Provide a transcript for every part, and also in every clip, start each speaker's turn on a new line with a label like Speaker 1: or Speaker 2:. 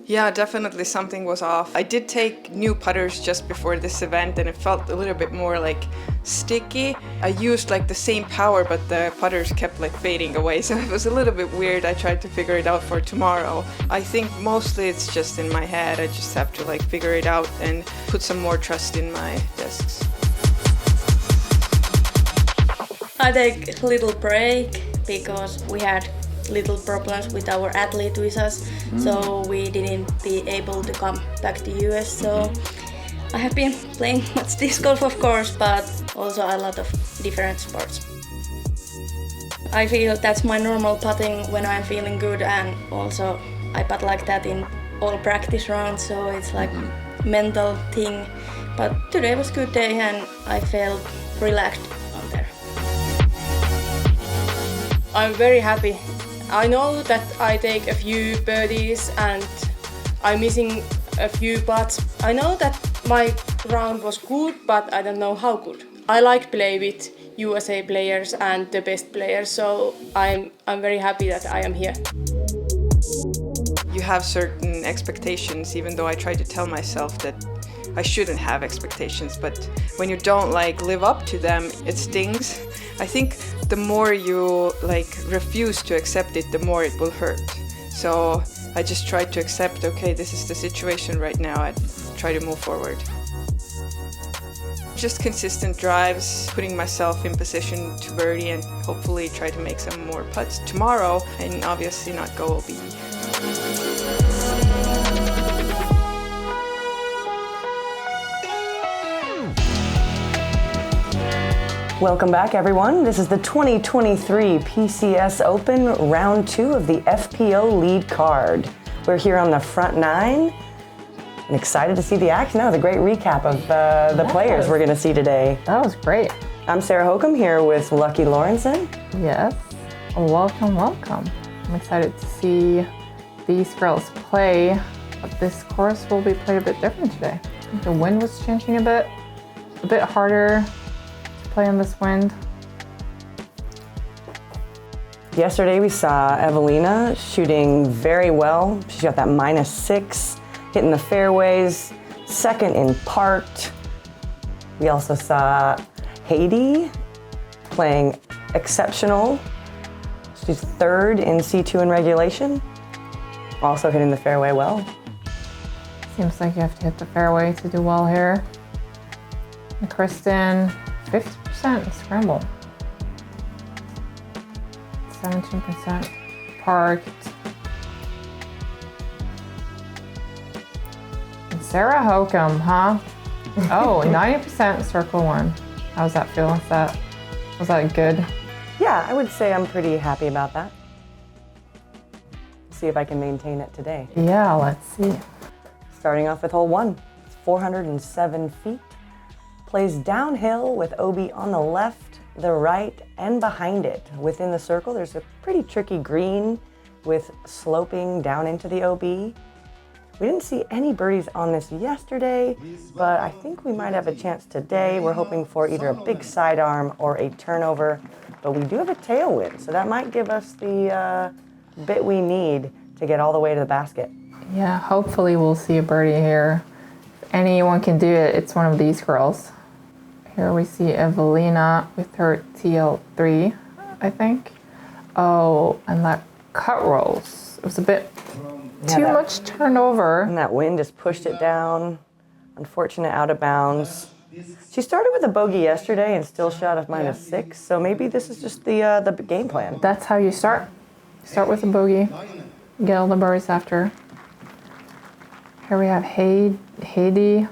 Speaker 1: Yeah, definitely something was off. I did take new putters just before this event and it felt a little bit more like sticky. I used like the same power, but the putters kept like fading away, so it was a little bit weird. I tried to figure it out for tomorrow. I think mostly it's just in my head. I just have to like figure it out and put some more trust in my discs.
Speaker 2: I take a little break because we had little problems with our athlete visas, so we didn't be able to come back to US. So I have been playing much disc golf, of course, but also a lot of different sports. I feel that's my normal putting when I'm feeling good, and also I putt like that in all practice rounds, so it's like mental thing. But today was a good day and I felt relaxed on there.
Speaker 3: I'm very happy. I know that I take a few birdies and I'm missing a few putts. I know that my round was good, but I don't know how good. I like play with USA players and the best players, so I'm very happy that I am here.
Speaker 1: You have certain expectations, even though I try to tell myself that I shouldn't have expectations, but when you don't like live up to them, it stings. I think the more you like refuse to accept it, the more it will hurt. So I just try to accept, okay, this is the situation right now, and try to move forward. Just consistent drives, putting myself in position to birdie and hopefully try to make some more putts tomorrow, and obviously not go OB.
Speaker 4: Welcome back, everyone. This is the 2023 PCS Open Round 2 of the FPO lead card. We're here on the front nine and excited to see the action. That was a great recap of the players we're going to see today.
Speaker 5: That was great.
Speaker 4: I'm Sarah Hokom here with Lucky Lorentzen.
Speaker 5: Yes. Welcome, welcome. I'm excited to see these girls play, but this course will be played a bit different today. I think the wind was changing a bit harder to play in this wind.
Speaker 4: Yesterday we saw Evaliina shooting very well. She's got that -6, hitting the fairways, second in parked. We also saw Heidi playing exceptional. She's third in C2 in regulation, also hitting the fairway well.
Speaker 5: Seems like you have to hit the fairway to do well here. And Kristin, 50% scramble. 17% parked. And Sarah Hokom, huh? Oh, 90% circle one. How's that feel? Was that good?
Speaker 4: Yeah, I would say I'm pretty happy about that. See if I can maintain it today.
Speaker 5: Yeah, let's see.
Speaker 4: Starting off with hole 1, 407 feet. Plays downhill with OB on the left, the right, and behind it. Within the circle, there's a pretty tricky green with sloping down into the OB. We didn't see any birdies on this yesterday, but I think we might have a chance today. We're hoping for either a big sidearm or a turnover, but we do have a tailwind, so that might give us the bit we need to get all the way to the basket.
Speaker 5: Yeah, hopefully we'll see a birdie here. If anyone can do it, it's one of these girls. Here we see Evaliina with her TL3, I think. Oh, and that cut rolls. It was a bit too much turnover.
Speaker 4: And that wind just pushed it down. Unfortunate out of bounds. She started with a bogey yesterday and still shot a -6, so maybe this is just the game plan.
Speaker 5: That's how you start. Start with a bogey, get all the birdies after. Here we have Heidi.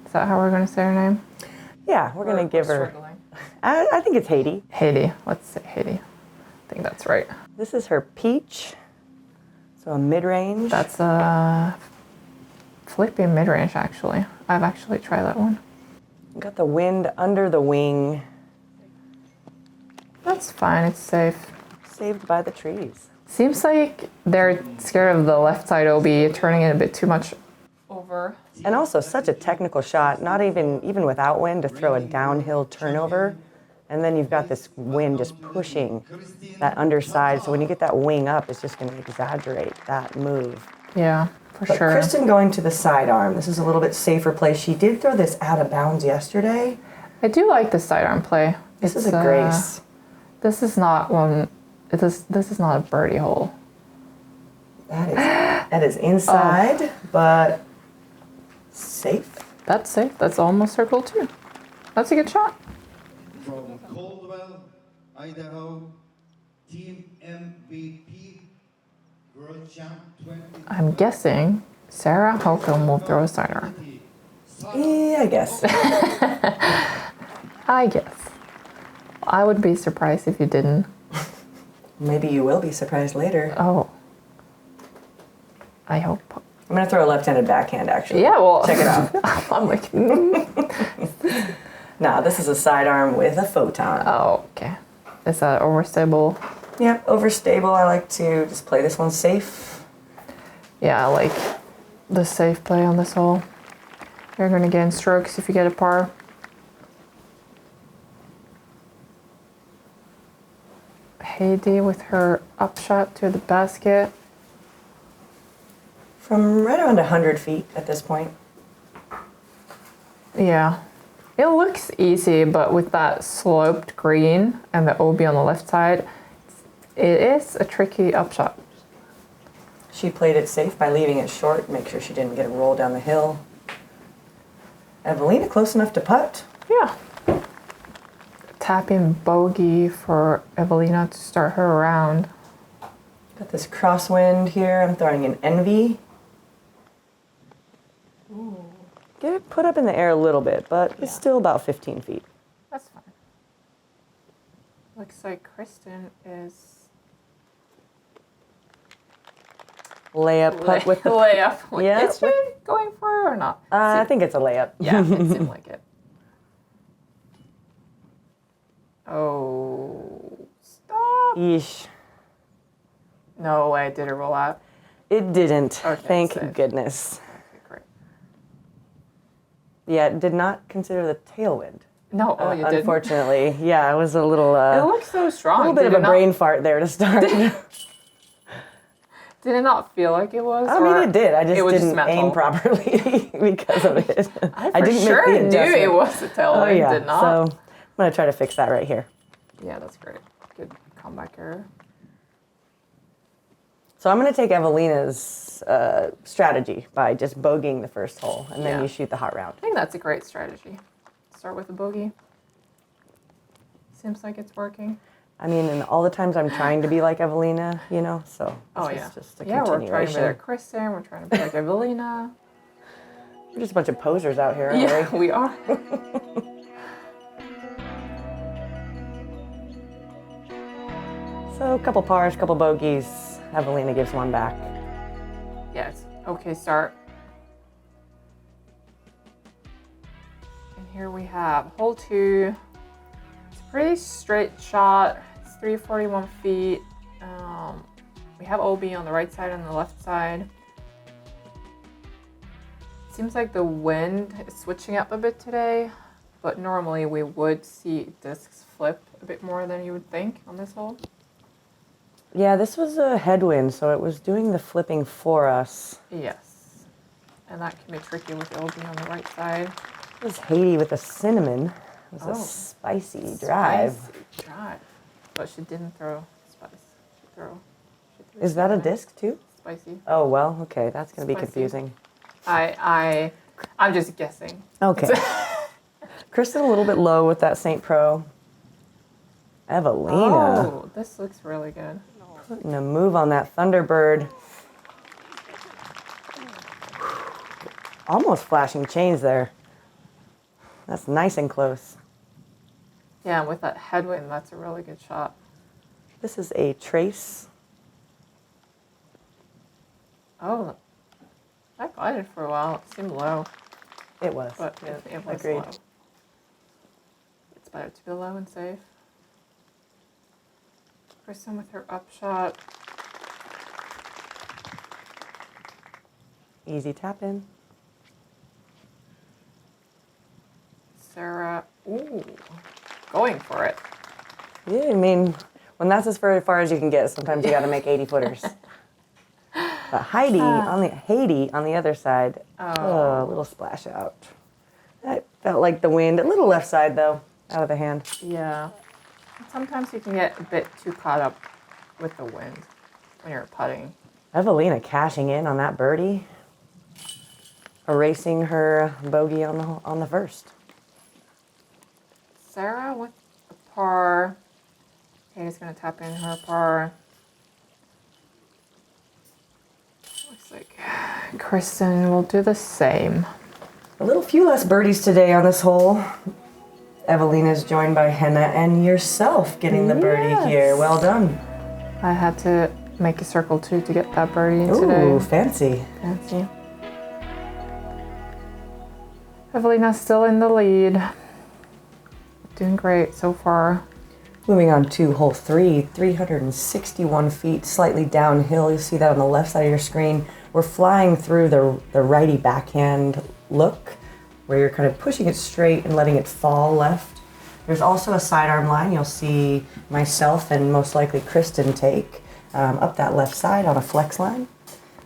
Speaker 5: Is that how we're going to say her name?
Speaker 4: Yeah, we're going to give her... I think it's Heidi.
Speaker 5: Heidi. Let's say Heidi. I think that's right.
Speaker 4: This is her peach. So a mid-range.
Speaker 5: That's a flipping mid-range, actually. I've actually tried that one.
Speaker 4: Got the wind under the wing.
Speaker 5: That's fine. It's safe.
Speaker 4: Saved by the trees.
Speaker 5: Seems like they're scared of the left side OB turning it a bit too much over.
Speaker 4: And also such a technical shot, not even without wind, to throw a downhill turnover. And then you've got this wind just pushing that underside. So when you get that wing up, it's just going to exaggerate that move.
Speaker 5: Yeah, For
Speaker 4: But
Speaker 5: sure.
Speaker 4: Kristin going to the sidearm. This is a little bit safer play. She did throw this out of bounds yesterday.
Speaker 5: I do like the sidearm play.
Speaker 4: This is a grace.
Speaker 5: This is not one. This is not a birdie hole.
Speaker 4: That is inside, but safe.
Speaker 5: That's safe. That's almost circle too. That's a good shot.
Speaker 6: From Caldwell, Idaho, Team MVP, World Champ 20.
Speaker 5: I'm guessing Sarah Hokom will throw a sidearm.
Speaker 4: Yeah, I guess.
Speaker 5: I guess. I would be surprised if you didn't.
Speaker 4: Maybe you will be surprised later.
Speaker 5: Oh. I hope.
Speaker 4: I'm going to throw a left-handed backhand, actually.
Speaker 5: Yeah, well.
Speaker 4: Check it out.
Speaker 5: I'm like,
Speaker 4: Nah, this is a sidearm with a photon.
Speaker 5: oh, okay. Is that overstable?
Speaker 4: Yep, overstable. I like to just play this one safe.
Speaker 5: Yeah, I like the safe play on this hole. You're going to gain strokes if you get a par. Heidi with her upshot to the basket.
Speaker 4: From right around 100 feet at this point.
Speaker 5: Yeah. It looks easy, but with that sloped green and the OB on the left side, it is a tricky upshot.
Speaker 4: She played it safe by leaving it short, make sure she didn't get a roll down the hill. Evaliina close enough to putt.
Speaker 5: Yeah. Tapping bogey for Evaliina to start her round.
Speaker 4: Got this crosswind here. I'm throwing an envy. Get it put up in the air a little bit, but it's still about 15 feet.
Speaker 5: That's fine. Looks like Kristin is
Speaker 4: Layup putt with the...
Speaker 5: layup. Like,
Speaker 4: Yeah,
Speaker 5: is she going for it or not?
Speaker 4: I think it's a layup.
Speaker 5: Yeah, it seemed like it. Oh, stop.
Speaker 4: Yeesh.
Speaker 5: No way, did it roll out?
Speaker 4: It didn't.
Speaker 5: Okay,
Speaker 4: Thank
Speaker 5: safe.
Speaker 4: goodness.
Speaker 5: Okay, great.
Speaker 4: Yeah, did not consider the tailwind.
Speaker 5: No, oh, you did.
Speaker 4: Unfortunately. Yeah, it was a little...
Speaker 5: It looks so strong.
Speaker 4: a little bit
Speaker 5: Did
Speaker 4: of
Speaker 5: it
Speaker 4: a brain fart there to start.
Speaker 5: Did it not feel like it was?
Speaker 4: I mean,
Speaker 5: or
Speaker 4: it did. I
Speaker 5: it
Speaker 4: just
Speaker 5: was
Speaker 4: didn't
Speaker 5: mental?
Speaker 4: aim properly because of it.
Speaker 5: I for
Speaker 4: didn't
Speaker 5: sure
Speaker 4: make the
Speaker 5: knew it
Speaker 4: adjustment.
Speaker 5: was a tailwind,
Speaker 4: Oh yeah.
Speaker 5: did not.
Speaker 4: So I'm gonna try to fix that right here.
Speaker 5: Yeah, that's great. Good comeback error.
Speaker 4: So I'm gonna take Evaliina's strategy by just bogeying the first hole, and then
Speaker 5: Yeah.
Speaker 4: you shoot the hot round.
Speaker 5: I think that's a great strategy. Start with a bogey. Seems like it's working.
Speaker 4: I mean, and all the times I'm trying to be like Evaliina, you know, so
Speaker 5: Oh
Speaker 4: this
Speaker 5: yeah.
Speaker 4: is just a
Speaker 5: Yeah, we're trying to
Speaker 4: continuation.
Speaker 5: be like Kristin. We're trying to be like Evaliina.
Speaker 4: We're just a bunch of posers out here, aren't
Speaker 5: Yeah,
Speaker 4: we?
Speaker 5: we are.
Speaker 4: So a couple pars, couple bogeys. Evaliina gives one back.
Speaker 5: Yes. Okay, start. And here we have hole 2. It's a pretty straight shot. It's 341 feet. We have OB on the right side and the left side. Seems like the wind is switching up a bit today, but normally we would see discs flip a bit more than you would think on this hole.
Speaker 4: Yeah, this was a headwind, so it was doing the flipping for us.
Speaker 5: Yes. And that can be tricky with OB on the right side.
Speaker 4: This is Heidi with a cinnamon. It was
Speaker 5: Oh.
Speaker 4: a spicy drive.
Speaker 5: Spicy drive. But she didn't throw spice. She threw
Speaker 4: Is that a
Speaker 5: cinnamon.
Speaker 4: disc too?
Speaker 5: Spicy.
Speaker 4: Oh, well, okay, that's going to be
Speaker 5: Spicy.
Speaker 4: confusing.
Speaker 5: I'm just guessing.
Speaker 4: Okay. Kristin a little bit low with that St. Pro. Evaliina
Speaker 5: Oh, this looks really good.
Speaker 4: putting a move on that Thunderbird. Almost flashing chains there. That's nice and close.
Speaker 5: Yeah, and with that headwind, that's a really good shot.
Speaker 4: This is a trace.
Speaker 5: Oh, that glided for a while. It seemed low,
Speaker 4: It was.
Speaker 5: but it was
Speaker 4: Agreed.
Speaker 5: low. It's better to be low and safe. Kristin with her upshot.
Speaker 4: Easy tap in.
Speaker 5: Sarah, ooh, going for it.
Speaker 4: Yeah, I mean, when that's as far as you can get, sometimes you got to make 80 footers. But Heidi on the other side, a little splash out. That felt like the wind. A little left side though, out of the hand.
Speaker 5: Yeah. Sometimes you can get a bit too caught up with the wind when you're putting.
Speaker 4: Evaliina cashing in on that birdie, erasing her bogey on the first.
Speaker 5: Sarah with the par. Heidi's gonna tap in her par. Looks like Kristin will do the same.
Speaker 4: A little few less birdies today on this hole. Evaliina is joined by Henna and yourself getting the birdie here. Well done.
Speaker 5: I had to make a circle too to get that birdie today.
Speaker 4: Ooh, fancy.
Speaker 5: Fancy. Evaliina's still in the lead. Doing great so far.
Speaker 4: Moving on to hole 3, 361 feet, slightly downhill. You'll see that on the left side of your screen. We're flying through the righty backhand look, where you're kind of pushing it straight and letting it fall left. There's also a sidearm line you'll see myself and most likely Kristin take up that left side on a flex line.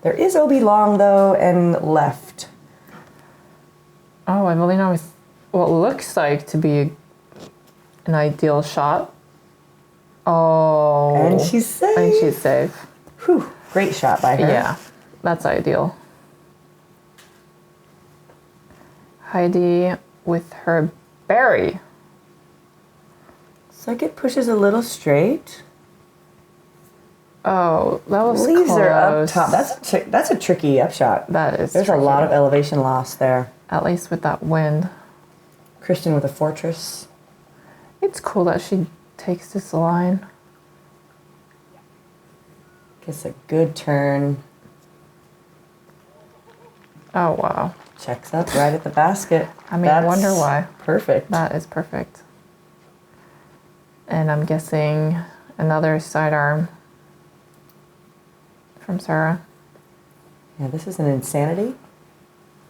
Speaker 4: There is OB long though and left.
Speaker 5: Oh, Evaliina with what looks like to be an ideal shot. Oh.
Speaker 4: And she's safe.
Speaker 5: And she's safe.
Speaker 4: Whew, great shot by her.
Speaker 5: Yeah, that's ideal. Heidi with her berry.
Speaker 4: Looks like it pushes a little straight.
Speaker 5: Oh, that was
Speaker 4: Leaves
Speaker 5: close.
Speaker 4: her up top. That's a tricky upshot.
Speaker 5: That is
Speaker 4: There's
Speaker 5: tricky.
Speaker 4: a lot of elevation loss there.
Speaker 5: At least with that wind.
Speaker 4: Kristin with a fortress.
Speaker 5: It's cool that she takes this line.
Speaker 4: Gets a good turn.
Speaker 5: Oh, wow.
Speaker 4: Checks up right at the basket.
Speaker 5: I mean, I wonder why.
Speaker 4: Perfect.
Speaker 5: That is perfect. And I'm guessing another sidearm from Sarah.
Speaker 4: Yeah, this is an Insanity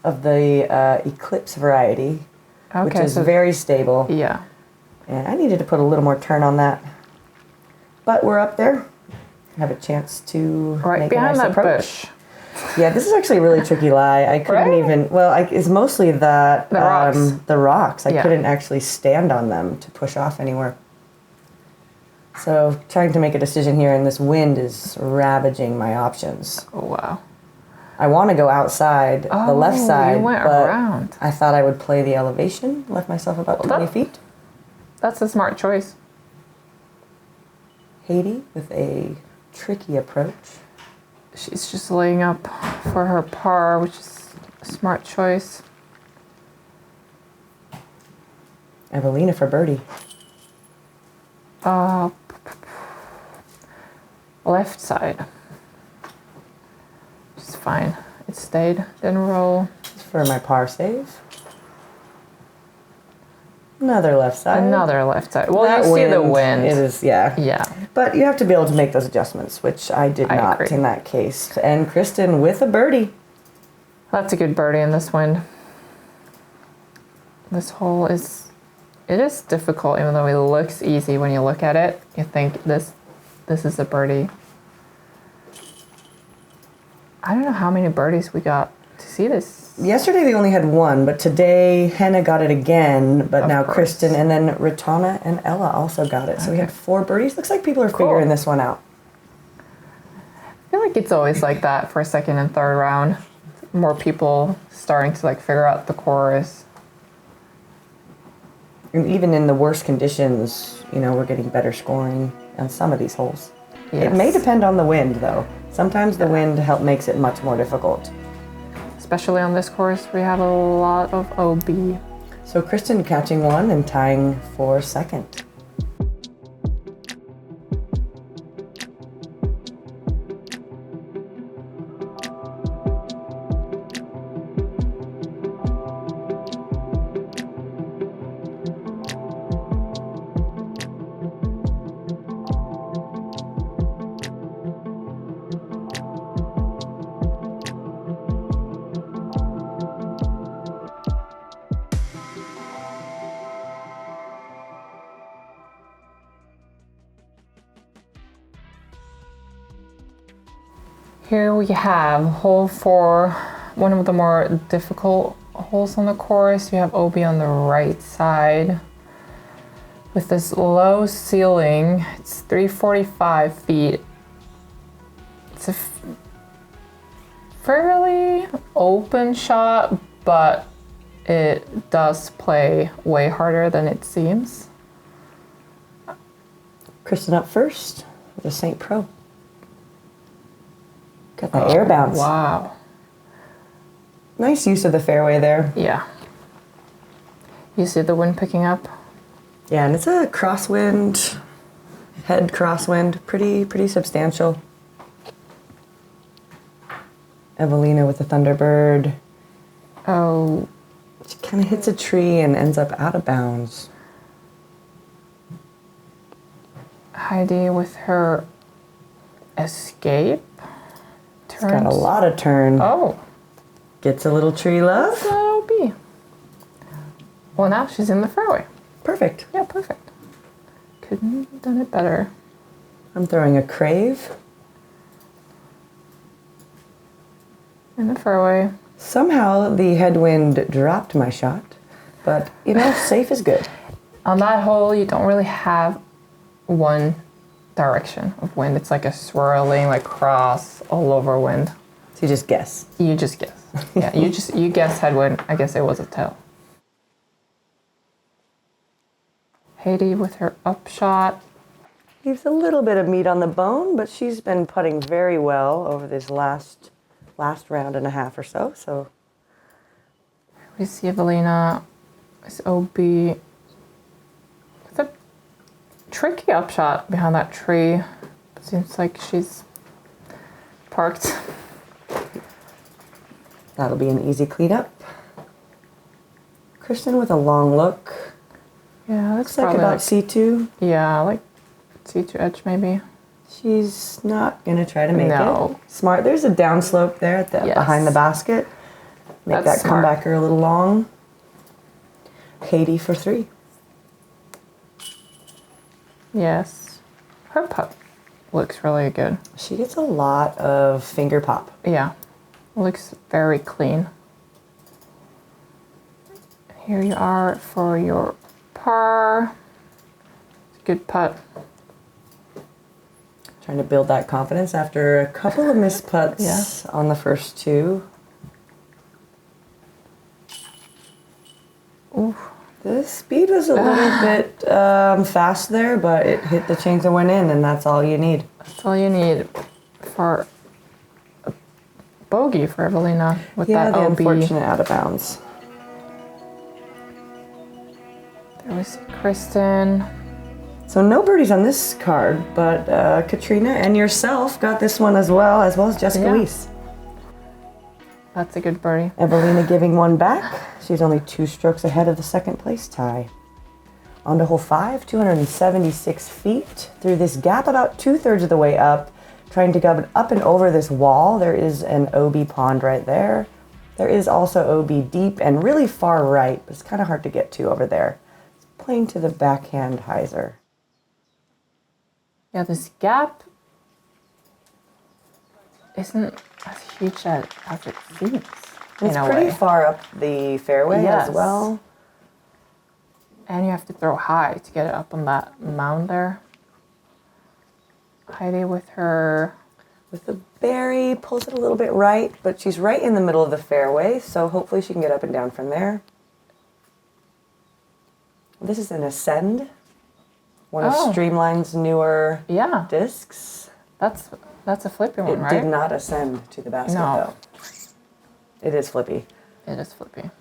Speaker 4: of the Eclipse variety, which is very stable.
Speaker 5: Yeah.
Speaker 4: And I needed to put a little more turn on that. But we're up there. Have a chance to
Speaker 5: Right
Speaker 4: make
Speaker 5: behind
Speaker 4: a nice
Speaker 5: that
Speaker 4: approach.
Speaker 5: bush.
Speaker 4: Yeah, this is actually a really tricky lie. I couldn't even, it's mostly that,
Speaker 5: The rocks.
Speaker 4: The rocks. I
Speaker 5: Yeah.
Speaker 4: couldn't actually stand on them to push off anywhere. So trying to make a decision here, and this wind is ravaging my options.
Speaker 5: Oh, wow.
Speaker 4: I want to go outside, the left
Speaker 5: Oh,
Speaker 4: side,
Speaker 5: you went
Speaker 4: but
Speaker 5: around.
Speaker 4: I thought I would play the elevation, left myself about 20 feet.
Speaker 5: That's a smart choice.
Speaker 4: Heidi with a tricky approach.
Speaker 5: She's just laying up for her par, which is a smart choice.
Speaker 4: Evaliina for birdie.
Speaker 5: Left side. It's fine. It stayed. Didn't roll.
Speaker 4: For my par save. Another left side.
Speaker 5: Another left side. Well,
Speaker 4: That
Speaker 5: you see the wind.
Speaker 4: It is, yeah.
Speaker 5: Yeah.
Speaker 4: But you have to be able to make those adjustments, which I did
Speaker 5: I
Speaker 4: not
Speaker 5: agree.
Speaker 4: in that case. And Kristin with a birdie.
Speaker 5: That's a good birdie in this wind. This hole is, it is difficult, even though it looks easy when you look at it. You think this is a birdie. I don't know how many birdies we got to see this.
Speaker 4: Yesterday we only had one, but today Henna got it again, but
Speaker 5: Of
Speaker 4: now
Speaker 5: course.
Speaker 4: Kristin and then Ratana and Ella also got it. So we had 4 birdies. Looks like people are figuring this one out.
Speaker 5: I feel like it's always like that for second and third round. More people starting to like figure out the chorus.
Speaker 4: And even in the worst conditions, we're getting better scoring on some of these holes. It may
Speaker 5: Yes.
Speaker 4: depend on the wind, though. Sometimes the wind makes it much more difficult.
Speaker 5: Especially on this course, we have a lot of OB.
Speaker 4: So Kristin catching one and tying for second.
Speaker 5: Here we have hole 4, one of the more difficult holes on the course. You have OB on the right side with this low ceiling. It's 345 feet. It's a fairly open shot, but it does play way harder than it seems.
Speaker 4: Kristin up first with a St. Pro. Got that air bounce.
Speaker 5: Wow.
Speaker 4: Nice use of the fairway there.
Speaker 5: Yeah. You see the wind picking up?
Speaker 4: Yeah, and it's a crosswind, head crosswind, pretty substantial. Evaliina with the Thunderbird.
Speaker 5: Oh.
Speaker 4: She kind of hits a tree and ends up out of bounds.
Speaker 5: Heidi with her escape.
Speaker 4: It's got a lot of turn.
Speaker 5: Oh.
Speaker 4: Gets a little tree love.
Speaker 5: So be. Well, now she's in the fairway.
Speaker 4: Perfect.
Speaker 5: Yeah, perfect. Couldn't have done it better.
Speaker 4: I'm throwing a crave.
Speaker 5: In the fairway.
Speaker 4: Somehow the headwind dropped my shot, but you know, safe is good.
Speaker 5: On that hole, you don't really have one direction of wind. It's like a swirling, like cross all over wind.
Speaker 4: So you just guess.
Speaker 5: You just guess. Yeah, you guess headwind. I guess it was a tail. Heidi with her upshot.
Speaker 4: Leaves a little bit of meat on the bone, but she's been putting very well over this last round and a half or so. So
Speaker 5: We see Evaliina is OB with a tricky upshot behind that tree. Seems like she's parked.
Speaker 4: that'll be an easy cleanup. Kristin with a long look.
Speaker 5: Yeah, that's
Speaker 4: Looks like
Speaker 5: probably
Speaker 4: about C2.
Speaker 5: yeah, like C2 edge maybe.
Speaker 4: She's not gonna try to make
Speaker 5: No.
Speaker 4: it. Smart. There's a downslope there at the
Speaker 5: Yes.
Speaker 4: behind the basket. Make
Speaker 5: That's
Speaker 4: that
Speaker 5: smart.
Speaker 4: comebacker a little long. Heidi for 3.
Speaker 5: Yes. Her putt looks really good.
Speaker 4: She gets a lot of finger pop.
Speaker 5: Yeah. Looks very clean. Here you are for your par. Good putt.
Speaker 4: Trying to build that confidence after a couple of missed putts
Speaker 5: Yeah.
Speaker 4: on the first 2.
Speaker 5: Ooh.
Speaker 4: The speed was a little bit fast there, but it hit the chains and went in, and that's all you need.
Speaker 5: That's all you need for a bogey for Evaliina with
Speaker 4: Yeah,
Speaker 5: that
Speaker 4: the
Speaker 5: OB.
Speaker 4: unfortunate out of bounds.
Speaker 5: There was Kristin.
Speaker 4: So no birdies on this card, but Katrina and yourself got this one as well as Jessica
Speaker 5: Yeah.
Speaker 4: Weiss.
Speaker 5: That's a good birdie.
Speaker 4: Evaliina giving one back. She's only 2 strokes ahead of the second place tie. On to hole 5, 276 feet. Through this gap about 2/3 of the way up, trying to go up and over this wall. There is an OB pond right there. There is also OB deep and really far right, but it's kind of hard to get to over there. It's playing to the backhand hyzer.
Speaker 5: Yeah, this gap isn't as huge as it seems.
Speaker 4: It's
Speaker 5: in a
Speaker 4: pretty
Speaker 5: way.
Speaker 4: far up the fairway
Speaker 5: Yes.
Speaker 4: as well.
Speaker 5: And you have to throw high to get it up on that mound there. Heidi with her.
Speaker 4: With the berry, pulls it a little bit right, but she's right in the middle of the fairway, so hopefully she can get up and down from there. This is an Ascend, one of
Speaker 5: Oh.
Speaker 4: Streamline's newer
Speaker 5: Yeah,
Speaker 4: discs.
Speaker 5: that's a flippy
Speaker 4: It
Speaker 5: one, right?
Speaker 4: did not ascend to the basket,
Speaker 5: No.
Speaker 4: though. It is flippy.
Speaker 5: It is flippy.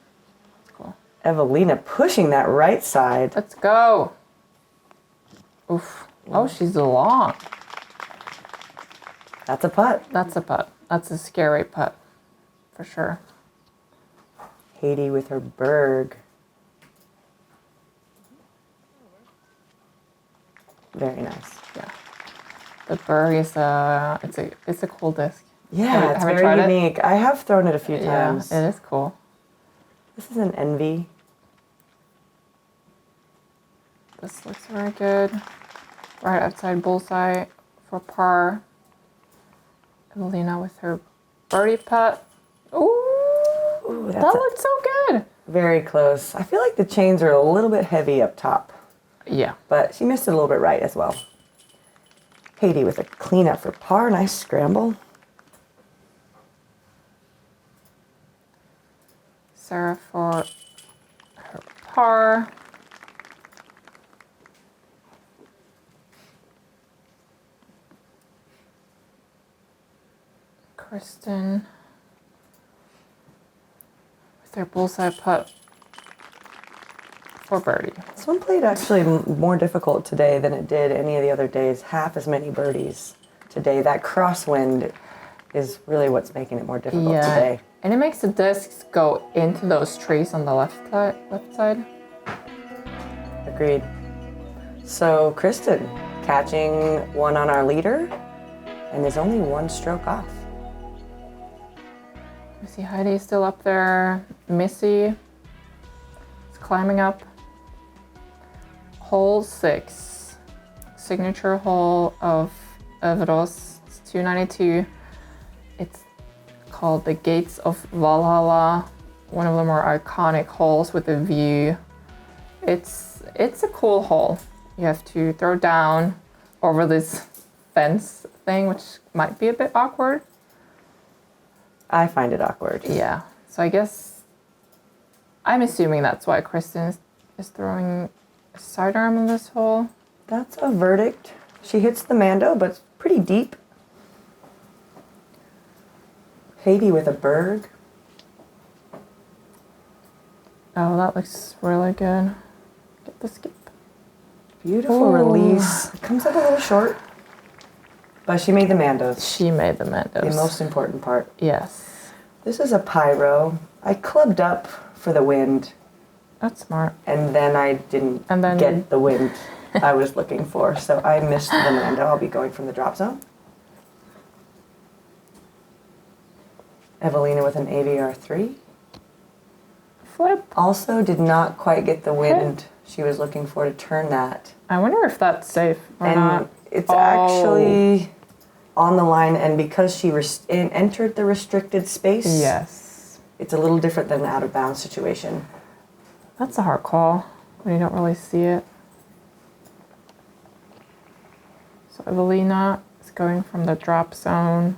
Speaker 5: Cool.
Speaker 4: Evaliina pushing that right side.
Speaker 5: Let's go. Oof. Oh, she's long.
Speaker 4: That's a putt.
Speaker 5: That's a putt. That's a scary putt, for sure.
Speaker 4: Heidi with her Berg. Very nice.
Speaker 5: Yeah. The Berg is it's a cool disc.
Speaker 4: Yeah,
Speaker 5: Have you-
Speaker 4: it's
Speaker 5: have you
Speaker 4: very
Speaker 5: tried it?
Speaker 4: unique. I have thrown it a few
Speaker 5: Yeah,
Speaker 4: times.
Speaker 5: it is cool.
Speaker 4: This is an Envy.
Speaker 5: This looks very good. Right outside bullseye for par. Evaliina with her birdie putt. Ooh, that looked so good.
Speaker 4: Very close. I feel like the chains are a little bit heavy up top.
Speaker 5: Yeah.
Speaker 4: But she missed it a little bit right as well. Heidi with a cleanup for par. Nice scramble.
Speaker 5: Sarah for her par. Kristin with their bullseye putt for birdie.
Speaker 4: This one played actually more difficult today than it did any of the other days. Half as many birdies today. That crosswind is really what's making it more difficult today.
Speaker 5: And it makes the discs go into those trees on the left side.
Speaker 4: Agreed. So Kristin catching one on our leader and is only one stroke off.
Speaker 5: You see Heidi still up there. Missy is climbing up. Hole 6, signature hole of Øverås. It's 292. It's called the Gates of Valhalla, one of the more iconic holes with a view. It's a cool hole. You have to throw down over this fence thing, which might be a bit awkward.
Speaker 4: I find it awkward.
Speaker 5: Yeah, so I guess I'm assuming that's why Kristin is throwing a sidearm in this hole.
Speaker 4: That's a verdict. She hits the Mando, but it's pretty deep. Heidi with a berg.
Speaker 5: Oh, that looks really good. Get the skip.
Speaker 4: Beautiful release. It comes up a little short, but she made the Mandos.
Speaker 5: She made the Mandos.
Speaker 4: The most important part.
Speaker 5: Yes.
Speaker 4: This is a pyro. I clubbed up for the wind,
Speaker 5: That's smart.
Speaker 4: and then I didn't get the wind I was looking for, so I missed the Mando. I'll be going from the drop zone. Evaliina with an AVR3.
Speaker 5: Flip.
Speaker 4: Also did not quite get the wind she was looking for to turn that.
Speaker 5: I wonder if that's safe or
Speaker 4: And
Speaker 5: not.
Speaker 4: it's actually on the line, and because she entered the restricted space,
Speaker 5: Yes.
Speaker 4: it's a little different than an out of bounds situation.
Speaker 5: That's a hard call when you don't really see it. So Evaliina is going from the drop zone,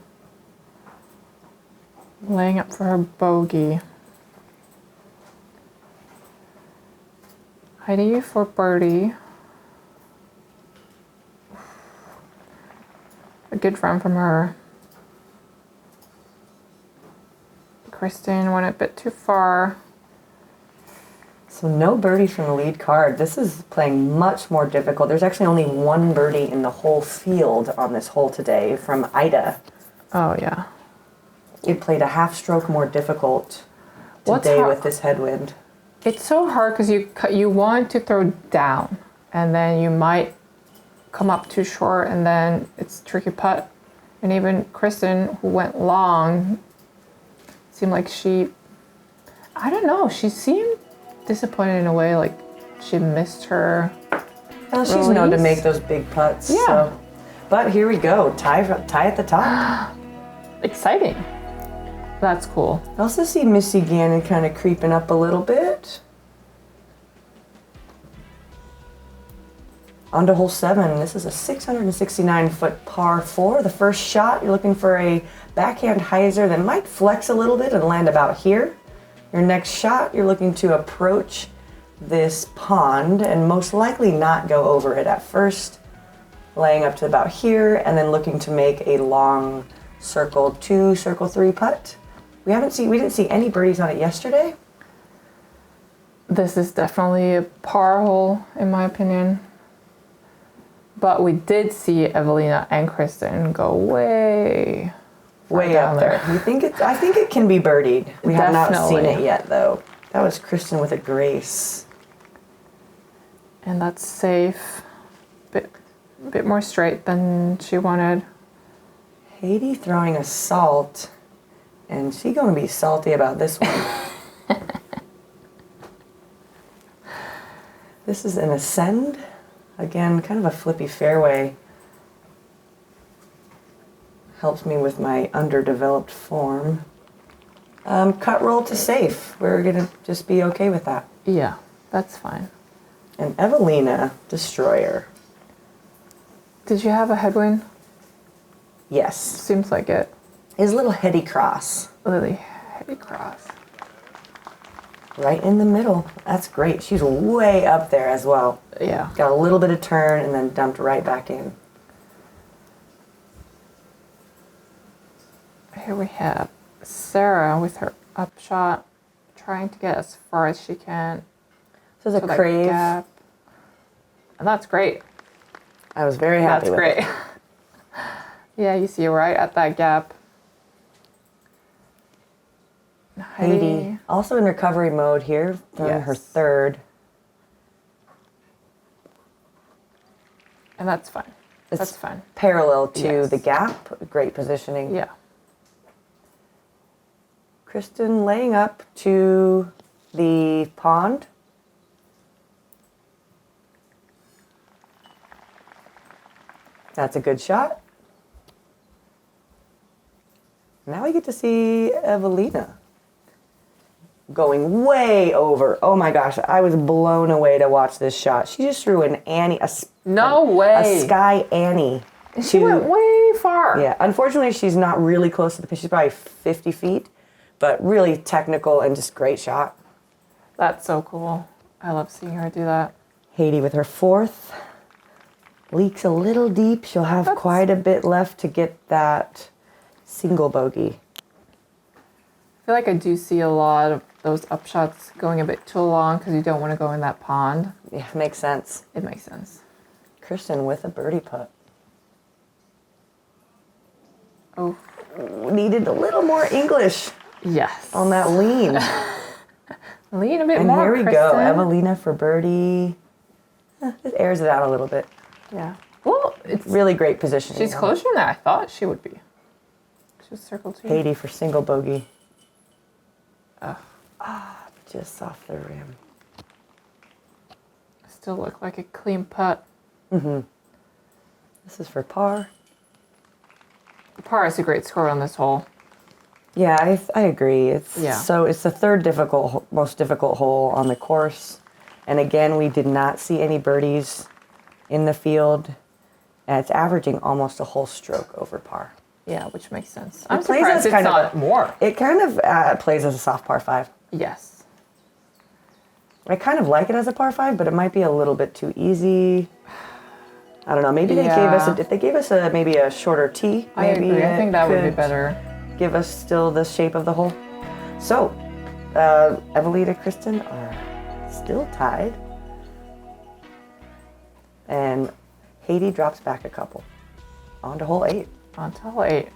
Speaker 5: laying up for her bogey. Heidi for birdie. A good run from her. Kristin went a bit too far.
Speaker 4: So no birdies from the lead card. This is playing much more difficult. There's actually only one birdie in the whole field on this hole today from Ida.
Speaker 5: Oh, yeah.
Speaker 4: It played a half stroke more difficult today with this headwind.
Speaker 5: It's so hard because you want to throw down, and then you might come up too short, and then it's a tricky putt. And even Kristin, who went long, seemed like I don't know, she seemed disappointed in a way, like she missed her
Speaker 4: Well, she's known to make those big putts.
Speaker 5: Yeah.
Speaker 4: So. But here we go, tie at the top.
Speaker 5: Exciting. That's cool.
Speaker 4: I also see Missy Gannon kind of creeping up a little bit. On to hole 7. This is a 669-foot par 4. The first shot, you're looking for a backhand hyzer that might flex a little bit and land about here. Your next shot, you're looking to approach this pond and most likely not go over it at first, laying up to about here, and then looking to make a long circle 2, circle 3 putt. We didn't see any birdies on it yesterday.
Speaker 5: This is definitely a par hole, in my opinion. But we did see Evaliina and Kristin go way
Speaker 4: up there. I think it can be birdied. We have not seen it yet, though. That was Kristin with a grace.
Speaker 5: And that's safe. Bit more straight than she wanted.
Speaker 4: Heidi throwing a salt, and she gonna be salty about this one. This is an ascend. Again, kind of a flippy fairway. helps me with my underdeveloped form. Cut roll to safe. We're gonna just be okay with that.
Speaker 5: Yeah, that's fine.
Speaker 4: And Evaliina, destroyer.
Speaker 5: Did you have a headwind?
Speaker 4: Yes.
Speaker 5: Seems like it.
Speaker 4: His little heady cross.
Speaker 5: Lily, heady cross.
Speaker 4: Right in the middle. That's great. She's way up there as well.
Speaker 5: Yeah.
Speaker 4: Got a little bit of turn and then dumped right back in.
Speaker 5: Here we have Sarah with her upshot, trying to get as far as she can.
Speaker 4: This is
Speaker 5: to
Speaker 4: a
Speaker 5: that
Speaker 4: crave.
Speaker 5: gap. And that's great.
Speaker 4: I was very happy with
Speaker 5: That's
Speaker 4: it.
Speaker 5: great. Yeah, you see right at that gap.
Speaker 4: Heidi, also in recovery mode here, throwing her
Speaker 5: Yes.
Speaker 4: third.
Speaker 5: And that's fine.
Speaker 4: It's
Speaker 5: That's fine.
Speaker 4: parallel to
Speaker 5: Yes.
Speaker 4: the gap. Great positioning.
Speaker 5: Yeah.
Speaker 4: Kristin laying up to the pond. That's a good shot. Now we get to see Evaliina going way over. Oh my gosh, I was blown away to watch this shot. She just threw an Annie,
Speaker 5: No way.
Speaker 4: a sky Annie.
Speaker 5: She went way far.
Speaker 4: Yeah, unfortunately, she's not really close to the pitch. She's probably 50 feet, but really technical and just great shot.
Speaker 5: That's so cool. I love seeing her do that.
Speaker 4: Heidi with her fourth. Leaks a little deep. She'll have quite a bit left to get that single bogey.
Speaker 5: I feel like I do see a lot of those upshots going a bit too long because you don't want to go in that pond.
Speaker 4: Yeah, makes sense.
Speaker 5: It makes sense.
Speaker 4: Kristin with a birdie putt.
Speaker 5: Oh,
Speaker 4: Needed a little more English
Speaker 5: yes.
Speaker 4: on that lean.
Speaker 5: Lean a bit
Speaker 4: And
Speaker 5: more,
Speaker 4: here we go.
Speaker 5: Kristin.
Speaker 4: Evaliina for birdie. Just airs it out a little bit.
Speaker 5: Yeah. Well, it's
Speaker 4: Really great positioning.
Speaker 5: she's closer than I thought she would be. She was circle two.
Speaker 4: Heidi for single bogey. Just off the rim.
Speaker 5: Still look like a clean putt.
Speaker 4: This is for par.
Speaker 5: Par is a great score on this hole.
Speaker 4: Yeah, I agree. It's
Speaker 5: Yeah.
Speaker 4: So it's the third most difficult hole on the course, and again we did not see any birdies in the field, and it's averaging almost a whole stroke over par.
Speaker 5: Yeah, which makes sense. I'm
Speaker 4: plays
Speaker 5: surprised
Speaker 4: as
Speaker 5: it's
Speaker 4: kind of
Speaker 5: not more.
Speaker 4: It kind of plays as a soft par five.
Speaker 5: Yes.
Speaker 4: I kind of like it as a par five, but it might be a little bit too easy. I don't know. Maybe they gave us
Speaker 5: Yeah.
Speaker 4: if they gave us maybe a shorter tee.
Speaker 5: I
Speaker 4: Maybe
Speaker 5: agree. I think that would be
Speaker 4: could
Speaker 5: better.
Speaker 4: Give us still the shape of the hole. So, Evaliina and Kristin are still tied. And Heidi drops back a couple. On to hole 8.
Speaker 5: On to hole 8.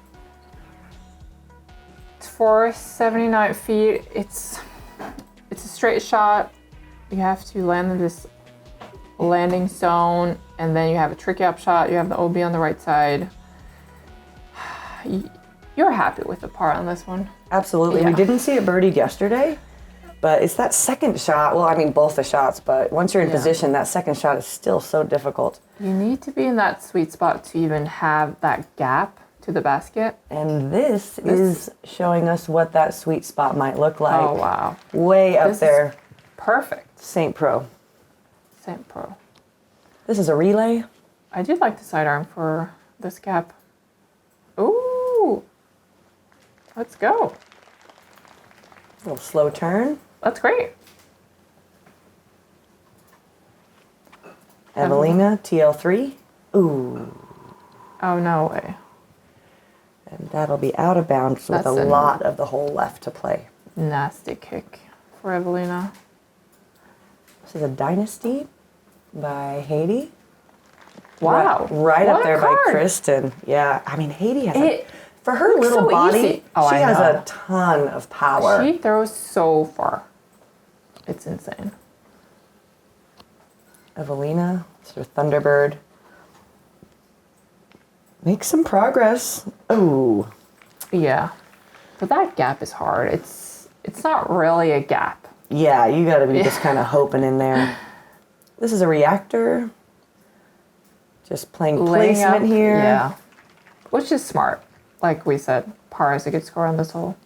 Speaker 5: It's 479 feet. It's a straight shot. You have to land in this landing zone, and then you have a tricky upshot. You have the OB on the right side. You're happy with the par on this one.
Speaker 4: Absolutely. We
Speaker 5: Yeah.
Speaker 4: didn't see it birdied yesterday, but it's that second shot. Well, I mean, both the shots, but once you're in
Speaker 5: Yeah.
Speaker 4: position, that second shot is still so difficult.
Speaker 5: You need to be in that sweet spot to even have that gap to the basket.
Speaker 4: And this is showing us what that sweet spot might look like.
Speaker 5: Oh, wow.
Speaker 4: Way up
Speaker 5: This is
Speaker 4: there.
Speaker 5: Perfect.
Speaker 4: St. Pro.
Speaker 5: St. Pro.
Speaker 4: This is a relay.
Speaker 5: I did like the sidearm for this gap. Ooh. Let's go.
Speaker 4: Little slow turn.
Speaker 5: That's great.
Speaker 4: Evaliina, TL3. Ooh.
Speaker 5: Oh, no way.
Speaker 4: And that'll be out of bounds with
Speaker 5: That's
Speaker 4: a
Speaker 5: a-
Speaker 4: lot of the hole left to play.
Speaker 5: Nasty kick for Evaliina.
Speaker 4: This is a Dynasty by Heidi.
Speaker 5: Wow.
Speaker 4: Right
Speaker 5: What
Speaker 4: up
Speaker 5: a
Speaker 4: there
Speaker 5: card.
Speaker 4: by Kristin. Yeah, I mean, Heidi has for her
Speaker 5: looks
Speaker 4: little
Speaker 5: so
Speaker 4: body,
Speaker 5: easy. Oh,
Speaker 4: she
Speaker 5: I
Speaker 4: has
Speaker 5: know.
Speaker 4: a ton of power.
Speaker 5: She throws so far. It's insane.
Speaker 4: Evaliina, sort of Thunderbird. Make some progress. Ooh.
Speaker 5: Yeah. But that gap is hard. It's not really a gap.
Speaker 4: Yeah, you gotta be just kind of hoping in there. This is a reactor. Just playing
Speaker 5: Laying
Speaker 4: placement
Speaker 5: up,
Speaker 4: here.
Speaker 5: Yeah. Which is smart. like we said, par is a good score on this hole.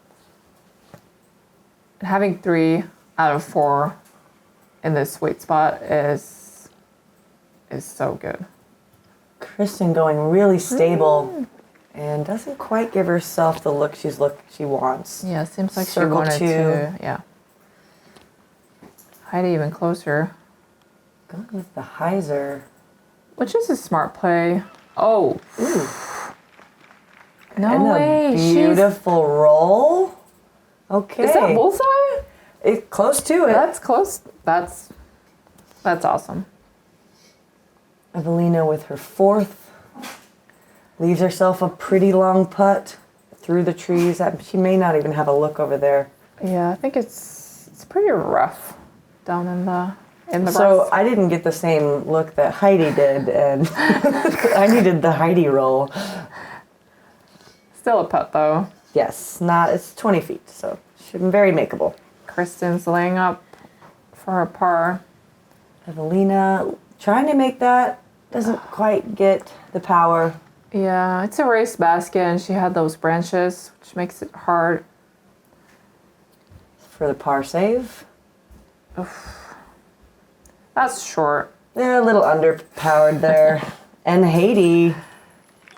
Speaker 5: And having 3 out of 4 in this sweet spot is so good.
Speaker 4: Kristin going really stable and doesn't quite give herself the look she wants.
Speaker 5: Yeah, seems like
Speaker 4: Circle
Speaker 5: she wanted
Speaker 4: 2.
Speaker 5: to. Yeah. Heidi even closer.
Speaker 4: Going with the hyzer.
Speaker 5: Which is a smart play. Oh.
Speaker 4: Ooh.
Speaker 5: No
Speaker 4: And
Speaker 5: way.
Speaker 4: a beautiful roll. Okay.
Speaker 5: Is that bullseye?
Speaker 4: It's close to it.
Speaker 5: That's close. That's awesome.
Speaker 4: Evaliina with her 4th. Leaves herself a pretty long putt through the trees. She may not even have a look over there.
Speaker 5: Yeah, I think it's pretty rough down in the
Speaker 4: So
Speaker 5: grass.
Speaker 4: I didn't get the same look that Heidi did, and I needed the Heidi roll.
Speaker 5: Still a putt though.
Speaker 4: Yes, it's 20 feet, so should be very makeable.
Speaker 5: Kristin's laying up for her par.
Speaker 4: Evaliina trying to make that, doesn't quite get the power.
Speaker 5: Yeah, it's a raised basket and she had those branches, which makes it hard.
Speaker 4: For the par save.
Speaker 5: That's short.
Speaker 4: They're a little underpowered there. And Heidi with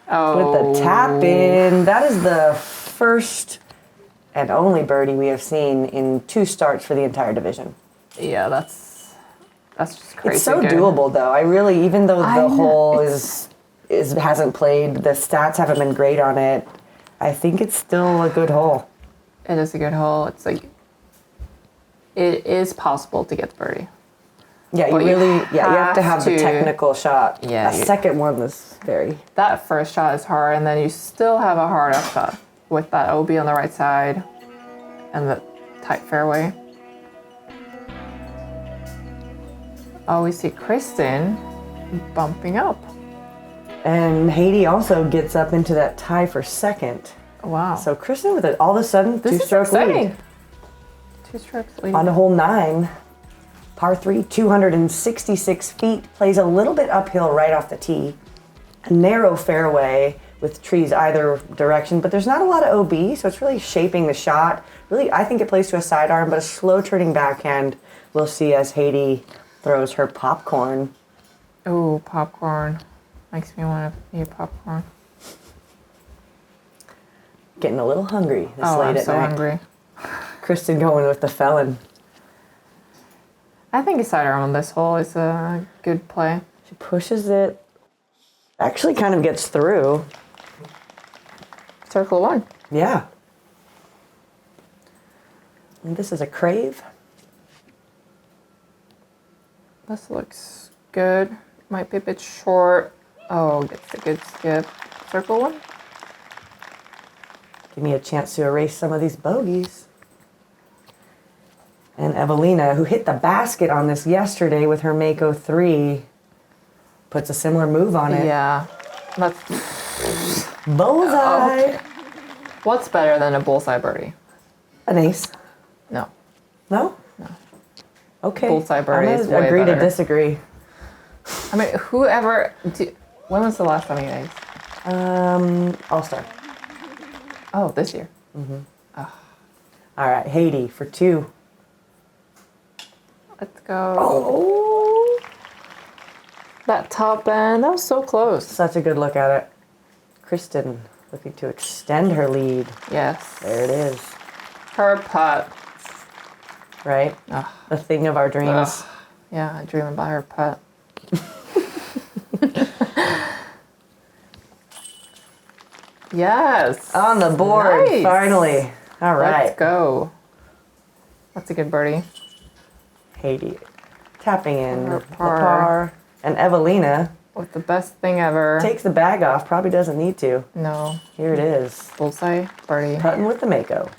Speaker 4: the tap in. That is the first and only birdie we have seen in 2 starts for the entire division.
Speaker 5: Yeah, that's just crazy.
Speaker 4: It's so
Speaker 5: good.
Speaker 4: doable though. I really, even though the hole hasn't played, the stats haven't been great on it, I think it's still a good hole.
Speaker 5: It is a good hole. It's like, it is possible to get the birdie.
Speaker 4: Yeah,
Speaker 5: But
Speaker 4: you have to have the technical shot.
Speaker 5: Yeah,
Speaker 4: That second one was very...
Speaker 5: That first shot is hard, and then you still have a hard up shot with that OB on the right side and the tight fairway. Oh, we see Kristin bumping up.
Speaker 4: And Heidi also gets up into that tie for second.
Speaker 5: Wow.
Speaker 4: So Kristin with it, all of a sudden,
Speaker 5: This is
Speaker 4: two-stroke
Speaker 5: exciting.
Speaker 4: lead.
Speaker 5: 2 strokes lead.
Speaker 4: On to hole 9, par 3, 266 feet, plays a little bit uphill right off the tee. A narrow fairway with trees either direction, but there's not a lot of OB, so it's really shaping the shot. Really, I think it plays to a sidearm, but a slow turning backhand we'll see as Heidi throws her popcorn.
Speaker 5: Ooh, popcorn. Makes me want to eat popcorn.
Speaker 4: Getting a little hungry this late
Speaker 5: I'm
Speaker 4: at
Speaker 5: so
Speaker 4: night.
Speaker 5: hungry.
Speaker 4: Kristin going with the felon.
Speaker 5: I think a sidearm on this hole is a good play.
Speaker 4: She pushes it. Actually kind of gets through.
Speaker 5: Circle 1.
Speaker 4: Yeah. And this is a crave.
Speaker 5: This looks good. Might be a bit short. Oh, gets a good skip. Circle 1.
Speaker 4: Give me a chance to erase some of these bogeys. And Evaliina, who hit the basket on this yesterday with her Mako 3, puts a similar move on it.
Speaker 5: Yeah. That's,
Speaker 4: Bullseye!
Speaker 5: okay. What's better than a bullseye birdie?
Speaker 4: An ace.
Speaker 5: No.
Speaker 4: No? No. Okay.
Speaker 5: Bullseye birdie
Speaker 4: I'm
Speaker 5: is
Speaker 4: gonna
Speaker 5: way
Speaker 4: agree
Speaker 5: better.
Speaker 4: to disagree.
Speaker 5: I mean, when was the last time you aced?
Speaker 4: All-Star.
Speaker 5: Oh, this year.
Speaker 4: All right, Heidi for 2.
Speaker 5: Let's go. Oh. That top end, that was so close.
Speaker 4: Such a good look at it. Kristin looking to extend her lead.
Speaker 5: Yes.
Speaker 4: There it is.
Speaker 5: Her putt.
Speaker 4: Right?
Speaker 5: Ugh.
Speaker 4: The thing of our dreams.
Speaker 5: Ugh. Yeah, I dream about her putt. Yes.
Speaker 4: On the board,
Speaker 5: Nice.
Speaker 4: finally. All right.
Speaker 5: Let's go. That's a good birdie.
Speaker 4: Heidi tapping in
Speaker 5: Her
Speaker 4: the
Speaker 5: par.
Speaker 4: par. And Evaliina
Speaker 5: With the best thing ever.
Speaker 4: takes the bag off, probably doesn't need to.
Speaker 5: No.
Speaker 4: Here it is.
Speaker 5: Bullseye birdie.
Speaker 4: Putting with the Mako.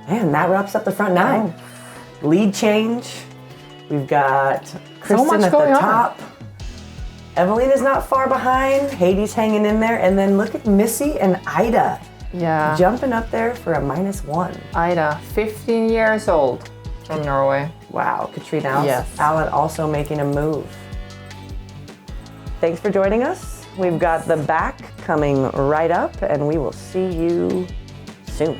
Speaker 4: And that wraps up the front 9. Lead change. We've got Kristin
Speaker 5: much
Speaker 4: at
Speaker 5: going
Speaker 4: the
Speaker 5: on.
Speaker 4: top. Evelina's not far behind. Heidi's hanging in there. And then look at Missy and Ida
Speaker 5: Yeah.
Speaker 4: jumping up there for a -1.
Speaker 5: Ida, 15 years old from Norway.
Speaker 4: Wow, Katrina
Speaker 5: Yes.
Speaker 4: Allen also making a move. Thanks for joining us. We've got the back coming right up, and we will see you soon.